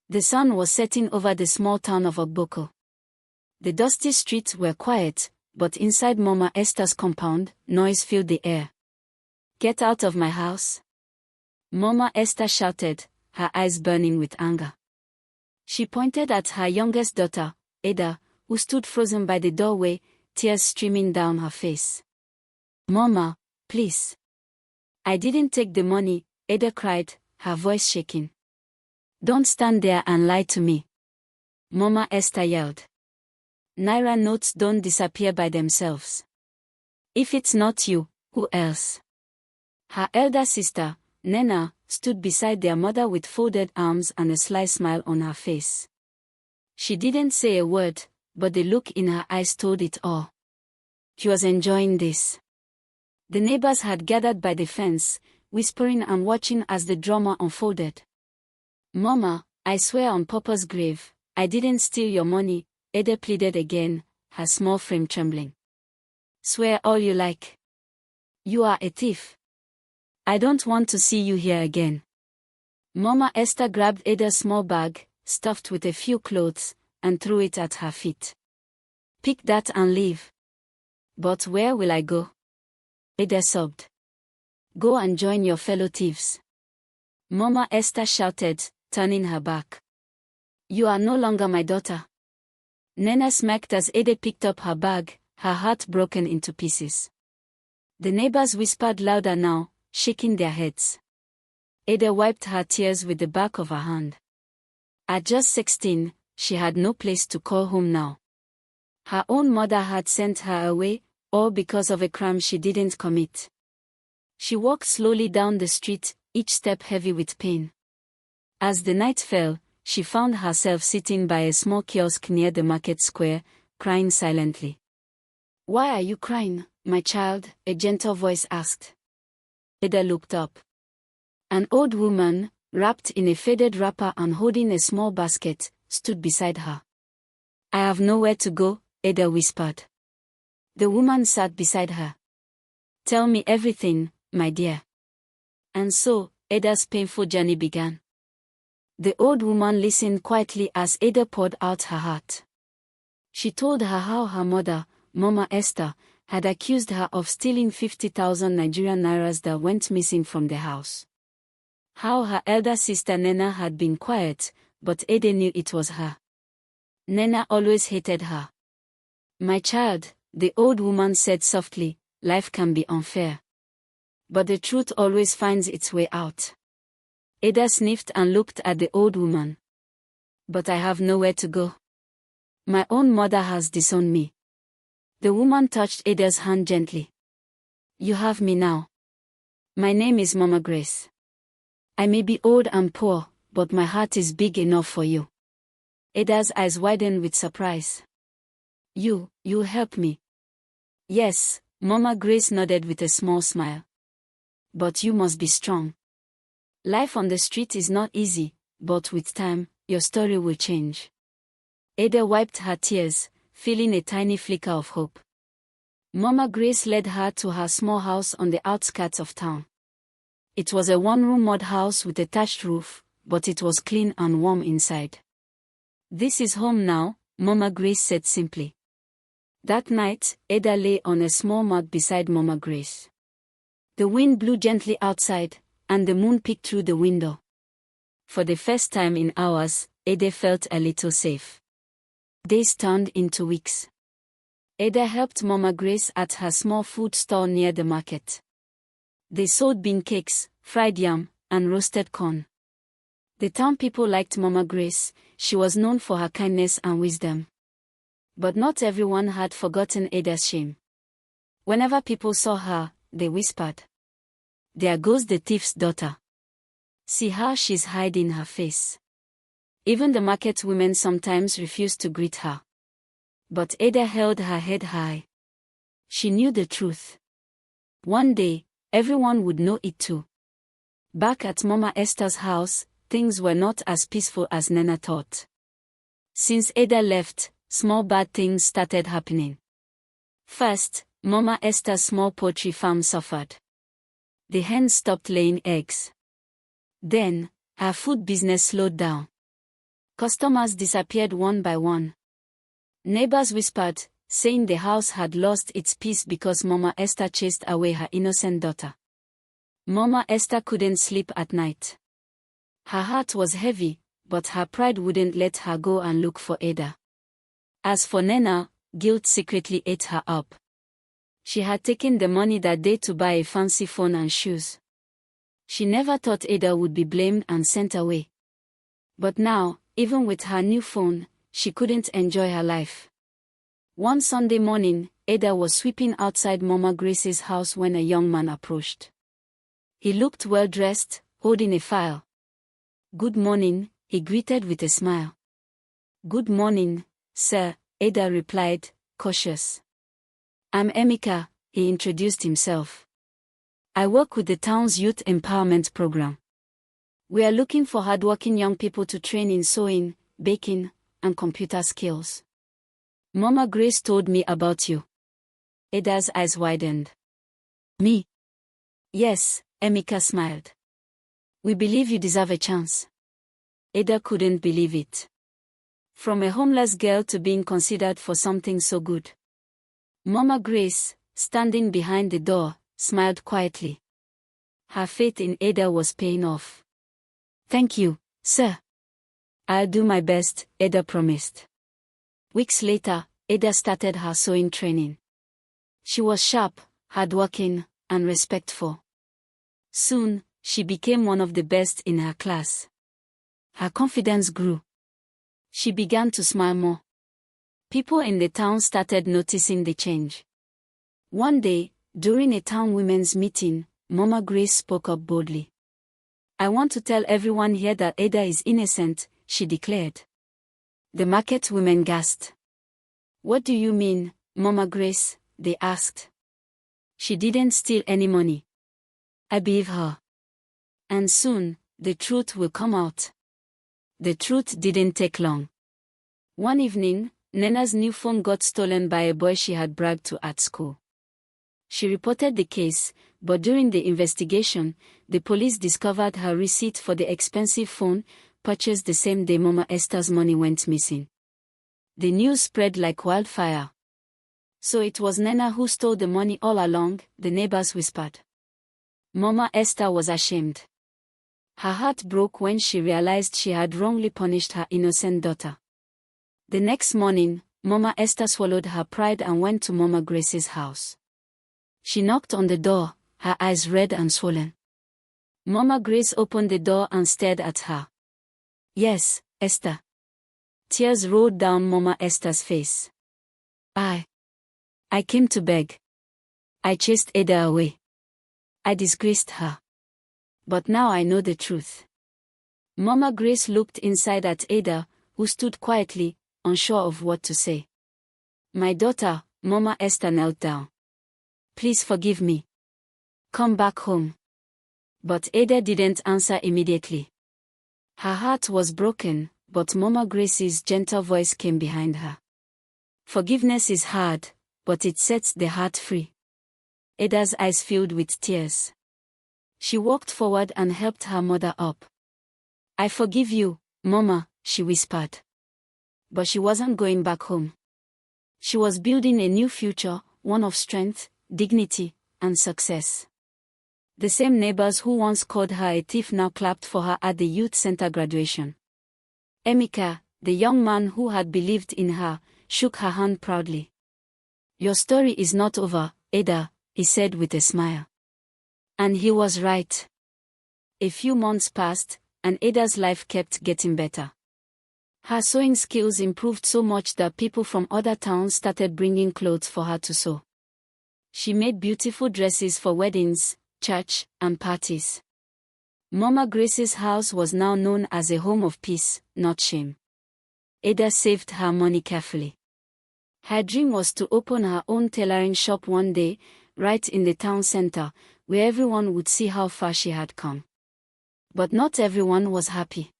The sun was setting over the small town of Ogboko. The dusty streets were quiet, but inside Mama Esther's compound, noise filled the air. "Get out of my house!" Mama Esther shouted, her eyes burning with anger. She pointed at her youngest daughter, Ada, who stood frozen by the doorway, tears streaming down her face. "Mama, please." "I didn't take the money," Ada cried, her voice shaking. "Don't stand there and lie to me," Mama Esther yelled. "Naira notes don't disappear by themselves. If it's not you, who else?" Her elder sister, Nena, stood beside their mother with folded arms and a sly smile on her face. She didn't say a word, but the look in her eyes told it all. She was enjoying this. The neighbors had gathered by the fence, whispering and watching as the drama unfolded. "Mama, I swear on Papa's grave, I didn't steal your money," Ada pleaded again, her small frame trembling. "Swear all you like. You are a thief. I don't want to see you here again." Mama Esther grabbed Ada's small bag, stuffed with a few clothes, and threw it at her feet. "Pick that and leave." "But where will I go?" Ada sobbed. "Go and join your fellow thieves," Mama Esther shouted, turning her back. "You are no longer my daughter." Nena smacked as Ada picked up her bag, her heart broken into pieces. The neighbors whispered louder now, shaking their heads. Ada wiped her tears with the back of her hand. At just 16, she had no place to call home now. Her own mother had sent her away, all because of a crime she didn't commit. She walked slowly down the street, each step heavy with pain. As the night fell, she found herself sitting by a small kiosk near the market square, crying silently. "Why are you crying, my child?" a gentle voice asked. Ada looked up. An old woman, wrapped in a faded wrapper and holding a small basket, stood beside her. "I have nowhere to go," Ada whispered. The woman sat beside her. "Tell me everything, my dear." And so, Ada's painful journey began. The old woman listened quietly as Ada poured out her heart. She told her how her mother, Mama Esther, had accused her of stealing 50,000 Nigerian nairas that went missing from the house. How her elder sister Nena had been quiet, but Ada knew it was her. Nena always hated her. "My child," the old woman said softly, "life can be unfair. But the truth always finds its way out." Ada sniffed and looked at the old woman. "But I have nowhere to go. My own mother has disowned me." The woman touched Ada's hand gently. "You have me now. My name is Mama Grace. I may be old and poor, but my heart is big enough for you." Ada's eyes widened with surprise. You'll help me?" "Yes," Mama Grace nodded with a small smile. "But you must be strong. Life on the street is not easy, but with time, your story will change." Ada wiped her tears, feeling a tiny flicker of hope. Mama Grace led her to her small house on the outskirts of town. It was a one-room mud house with a thatched roof, but it was clean and warm inside. "This is home now," Mama Grace said simply. That night, Ada lay on a small mat beside Mama Grace. The wind blew gently outside, and the moon peeked through the window. For the first time in hours, Ada felt a little safe. Days turned into weeks. Ada helped Mama Grace at her small food stall near the market. They sold bean cakes, fried yam, and roasted corn. The town people liked Mama Grace. She was known for her kindness and wisdom. But not everyone had forgotten Ada's shame. Whenever people saw her, they whispered, "There goes the thief's daughter. See how she's hiding her face." Even the market women sometimes refused to greet her. But Ada held her head high. She knew the truth. One day, everyone would know it too. Back at Mama Esther's house, things were not as peaceful as Nena thought. Since Ada left, small bad things started happening. First, Mama Esther's small poultry farm suffered. The hens stopped laying eggs. Then, her food business slowed down. Customers disappeared one by one. Neighbors whispered, saying the house had lost its peace because Mama Esther chased away her innocent daughter. Mama Esther couldn't sleep at night. Her heart was heavy, but her pride wouldn't let her go and look for Ada. As for Nena, guilt secretly ate her up. She had taken the money that day to buy a fancy phone and shoes. She never thought Ada would be blamed and sent away. But now, even with her new phone, she couldn't enjoy her life. One Sunday morning, Ada was sweeping outside Mama Grace's house when a young man approached. He looked well-dressed, holding a file. "Good morning," he greeted with a smile. "Good morning, sir," Ada replied, cautious. "I'm Emeka," he introduced himself. "I work with the town's youth empowerment program. We are looking for hardworking young people to train in sewing, baking, and computer skills. Mama Grace told me about you." Ada's eyes widened. "Me?" "Yes," Emeka smiled. "We believe you deserve a chance." Ada couldn't believe it. From a homeless girl to being considered for something so good. Mama Grace, standing behind the door, smiled quietly. Her faith in Ada was paying off. "Thank you, sir. I'll do my best," Ada promised. Weeks later, Ada started her sewing training. She was sharp, hardworking, and respectful. Soon, she became one of the best in her class. Her confidence grew. She began to smile more. People in the town started noticing the change. One day, during a town women's meeting, Mama Grace spoke up boldly. "I want to tell everyone here that Ada is innocent," she declared. The market women gasped. "What do you mean, Mama Grace?" they asked. "She didn't steal any money. I believe her. And soon, the truth will come out." The truth didn't take long. One evening, Nena's new phone got stolen by a boy she had bragged to at school. She reported the case, but during the investigation, the police discovered her receipt for the expensive phone, purchased the same day Mama Esther's money went missing. The news spread like wildfire. "So it was Nena who stole the money all along," the neighbors whispered. Mama Esther was ashamed. Her heart broke when she realized she had wrongly punished her innocent daughter. The next morning, Mama Esther swallowed her pride and went to Mama Grace's house. She knocked on the door, her eyes red and swollen. Mama Grace opened the door and stared at her. "Yes, Esther." Tears rolled down Mama Esther's face. I came to beg. I chased Ada away. I disgraced her. But now I know the truth." Mama Grace looked inside at Ada, who stood quietly, unsure of what to say. "My daughter," Mama Esther knelt down. "Please forgive me. Come back home." But Ada didn't answer immediately. Her heart was broken, but Mama Grace's gentle voice came behind her. "Forgiveness is hard, but it sets the heart free." Ada's eyes filled with tears. She walked forward and helped her mother up. "I forgive you, Mama," she whispered. But she wasn't going back home. She was building a new future, one of strength, dignity, and success. The same neighbors who once called her a thief now clapped for her at the youth center graduation. Emeka, the young man who had believed in her, shook her hand proudly. "Your story is not over, Ada," he said with a smile. And he was right. A few months passed, and Ada's life kept getting better. Her sewing skills improved so much that people from other towns started bringing clothes for her to sew. She made beautiful dresses for weddings, church, and parties. Mama Grace's house was now known as a home of peace, not shame. Ada saved her money carefully. Her dream was to open her own tailoring shop one day, right in the town center, where everyone would see how far she had come. But not everyone was happy.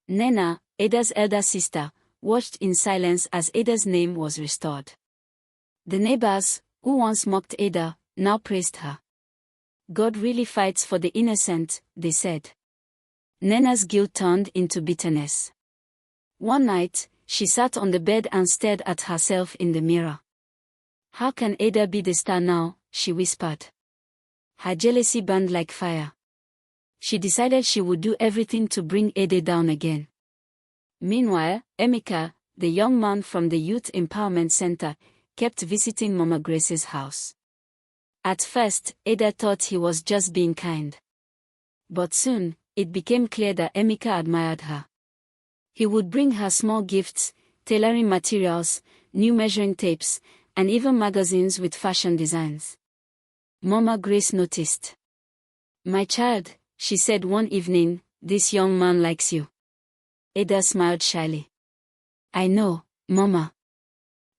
Nena, Ada's elder sister, watched in silence as Ada's name was restored. The neighbors, who once mocked Ada, now praised her. "God really fights for the innocent," they said. Nena's guilt turned into bitterness. One night, she sat on the bed and stared at herself in the mirror. How can Ada be the star now? She whispered. Her jealousy burned like fire. She decided she would do everything to bring Ada down again. Meanwhile, Emeka, the young man from the Youth Empowerment Center, kept visiting Mama Grace's house. At first, Ada thought he was just being kind. But soon, it became clear that Emeka admired her. He would bring her small gifts, tailoring materials, new measuring tapes, and even magazines with fashion designs. Mama Grace noticed. My child, she said one evening, this young man likes you. Ada smiled shyly. I know, Mama.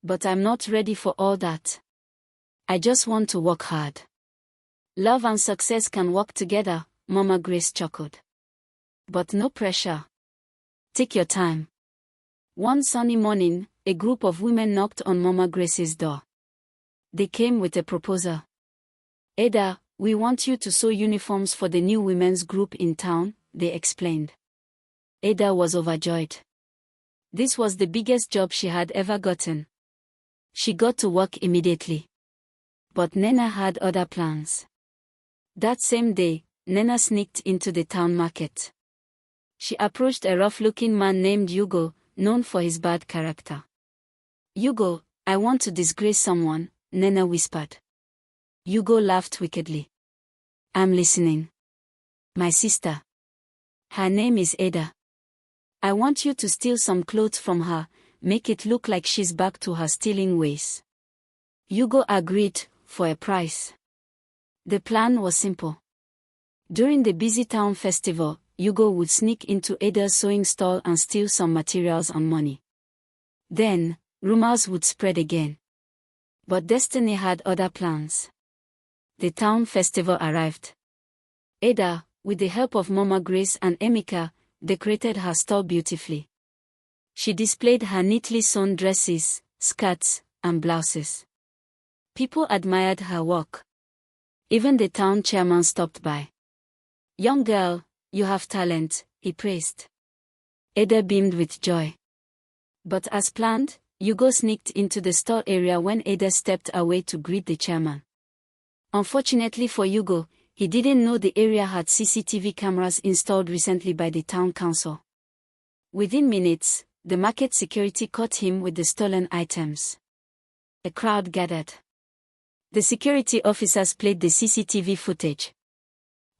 But I'm not ready for all that. I just want to work hard. Love and success can work together, Mama Grace chuckled. But no pressure. Take your time. One sunny morning, a group of women knocked on Mama Grace's door. They came with a proposal. Ada, we want you to sew uniforms for the new women's group in town, they explained. Ada was overjoyed. This was the biggest job she had ever gotten. She got to work immediately. But Nena had other plans. That same day, Nena sneaked into the town market. She approached a rough-looking man named Hugo, known for his bad character. Hugo, I want to disgrace someone, Nena whispered. Hugo laughed wickedly. I'm listening. My sister. Her name is Ada. I want you to steal some clothes from her, make it look like she's back to her stealing ways. Hugo agreed, for a price. The plan was simple. During the busy town festival, Hugo would sneak into Ada's sewing stall and steal some materials and money. Then, rumors would spread again. But Destiny had other plans. The town festival arrived. Ada, with the help of Mama Grace and Emeka, decorated her stall beautifully. She displayed her neatly sewn dresses, skirts, and blouses. People admired her work. Even the town chairman stopped by. Young girl, you have talent, he praised. Ada beamed with joy. But as planned, Hugo sneaked into the store area when Ada stepped away to greet the chairman. Unfortunately for Hugo, he didn't know the area had CCTV cameras installed recently by the town council. Within minutes, the market security caught him with the stolen items. A crowd gathered. The security officers played the CCTV footage.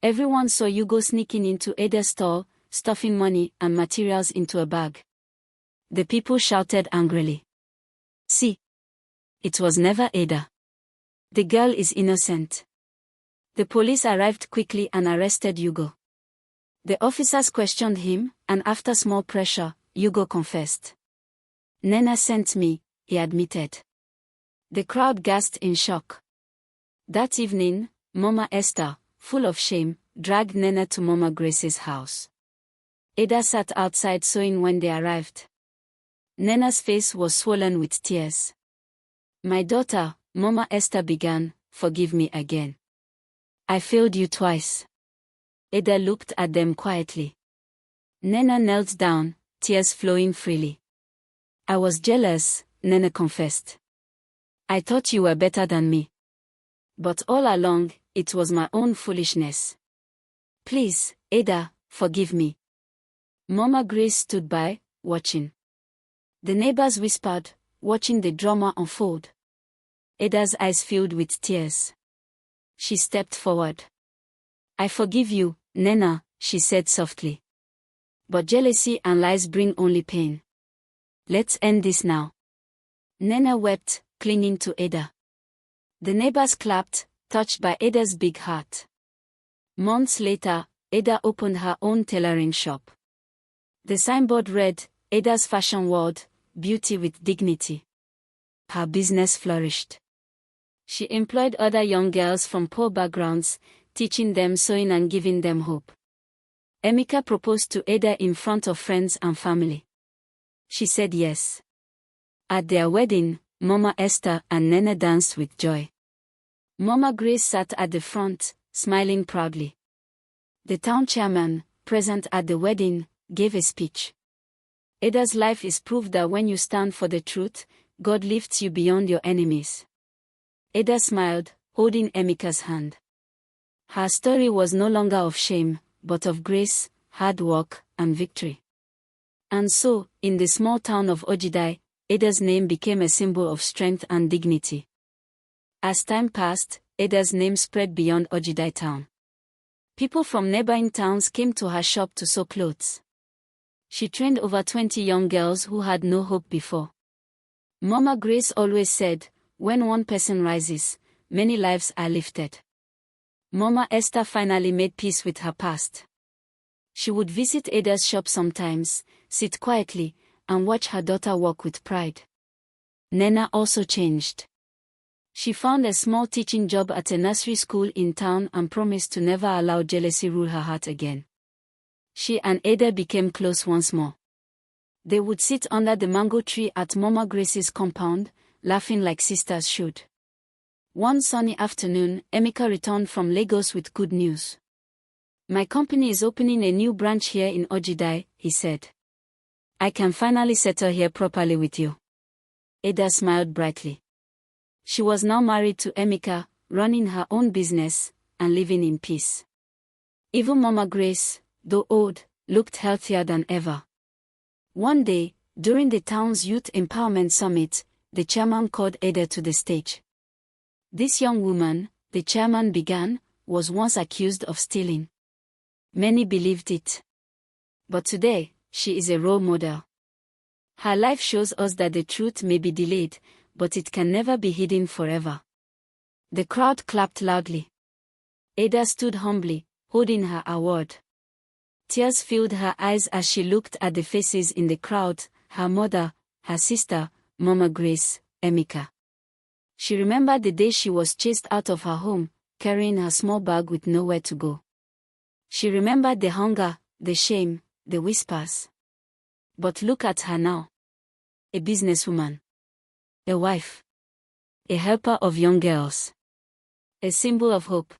Everyone saw Hugo sneaking into Ada's store, stuffing money and materials into a bag. The people shouted angrily. See? It was never Ada. The girl is innocent. The police arrived quickly and arrested Hugo. The officers questioned him, and after small pressure, Hugo confessed. Nena sent me, he admitted. The crowd gasped in shock. That evening, Mama Esther, full of shame, dragged Nena to Mama Grace's house. Ada sat outside sewing when they arrived. Nena's face was swollen with tears. My daughter, Mama Esther began, forgive me again. I failed you twice. Ada looked at them quietly. Nena knelt down, tears flowing freely. I was jealous, Nena confessed. I thought you were better than me. But all along, it was my own foolishness. Please, Ada, forgive me. Mama Grace stood by, watching. The neighbors whispered, watching the drama unfold. Ada's eyes filled with tears. She stepped forward. I forgive you, Nena, she said softly. But jealousy and lies bring only pain. Let's end this now. Nena wept, clinging to Ada. The neighbors clapped, touched by Ada's big heart. Months later, Ada opened her own tailoring shop. The signboard read, Ada's Fashion World, Beauty with Dignity. Her business flourished. She employed other young girls from poor backgrounds, teaching them sewing and giving them hope. Emeka proposed to Ada in front of friends and family. She said yes. At their wedding, Mama Esther and Nena danced with joy. Mama Grace sat at the front, smiling proudly. The town chairman, present at the wedding, gave a speech. Ada's life is proof that when you stand for the truth, God lifts you beyond your enemies. Ada smiled, holding Emeka's hand. Her story was no longer of shame, but of grace, hard work, and victory. And so, in the small town of Ojidai, Ada's name became a symbol of strength and dignity. As time passed, Ada's name spread beyond Ojidai town. People from neighboring towns came to her shop to sew clothes. She trained over 20 young girls who had no hope before. Mama Grace always said, when one person rises, many lives are lifted. Mama Esther finally made peace with her past. She would visit Ada's shop sometimes, sit quietly, and watch her daughter walk with pride. Nena also changed. She found a small teaching job at a nursery school in town and promised to never allow jealousy rule her heart again. She and Ada became close once more. They would sit under the mango tree at Mama Grace's compound, laughing like sisters should. One sunny afternoon, Emeka returned from Lagos with good news. My company is opening a new branch here in Ojidai, he said. I can finally settle here properly with you. Ada smiled brightly. She was now married to Emeka, running her own business, and living in peace. Even Mama Grace, though old, looked healthier than ever. One day, during the town's Youth Empowerment Summit, the chairman called Ada to the stage. This young woman, the chairman began, was once accused of stealing. Many believed it. But today, she is a role model. Her life shows us that the truth may be delayed, but it can never be hidden forever. The crowd clapped loudly. Ada stood humbly, holding her award. Tears filled her eyes as she looked at the faces in the crowd, her mother, her sister, Mama Grace, Emeka. She remembered the day she was chased out of her home, carrying her small bag with nowhere to go. She remembered the hunger, the shame, the whispers. But look at her now. A businesswoman. A wife. A helper of young girls. A symbol of hope.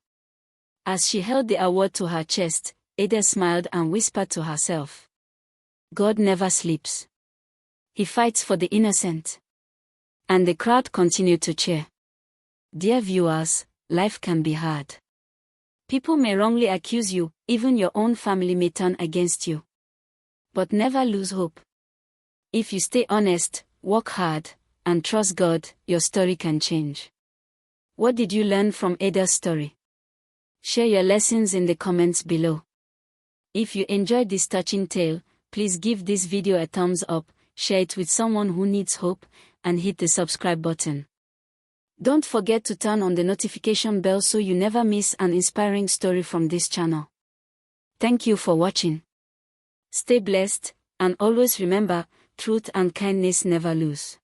As she held the award to her chest, Ada smiled and whispered to herself. God never sleeps. He fights for the innocent. And the crowd continued to cheer. Dear viewers, life can be hard. People may wrongly accuse you, even your own family may turn against you. But never lose hope. If you stay honest, work hard, and trust God, your story can change. What did you learn from Ada's story? Share your lessons in the comments below. If you enjoyed this touching tale, please give this video a thumbs up, share it with someone who needs hope, and hit the subscribe button. Don't forget to turn on the notification bell so you never miss an inspiring story from this channel. Thank you for watching. Stay blessed, and always remember, truth and kindness never lose.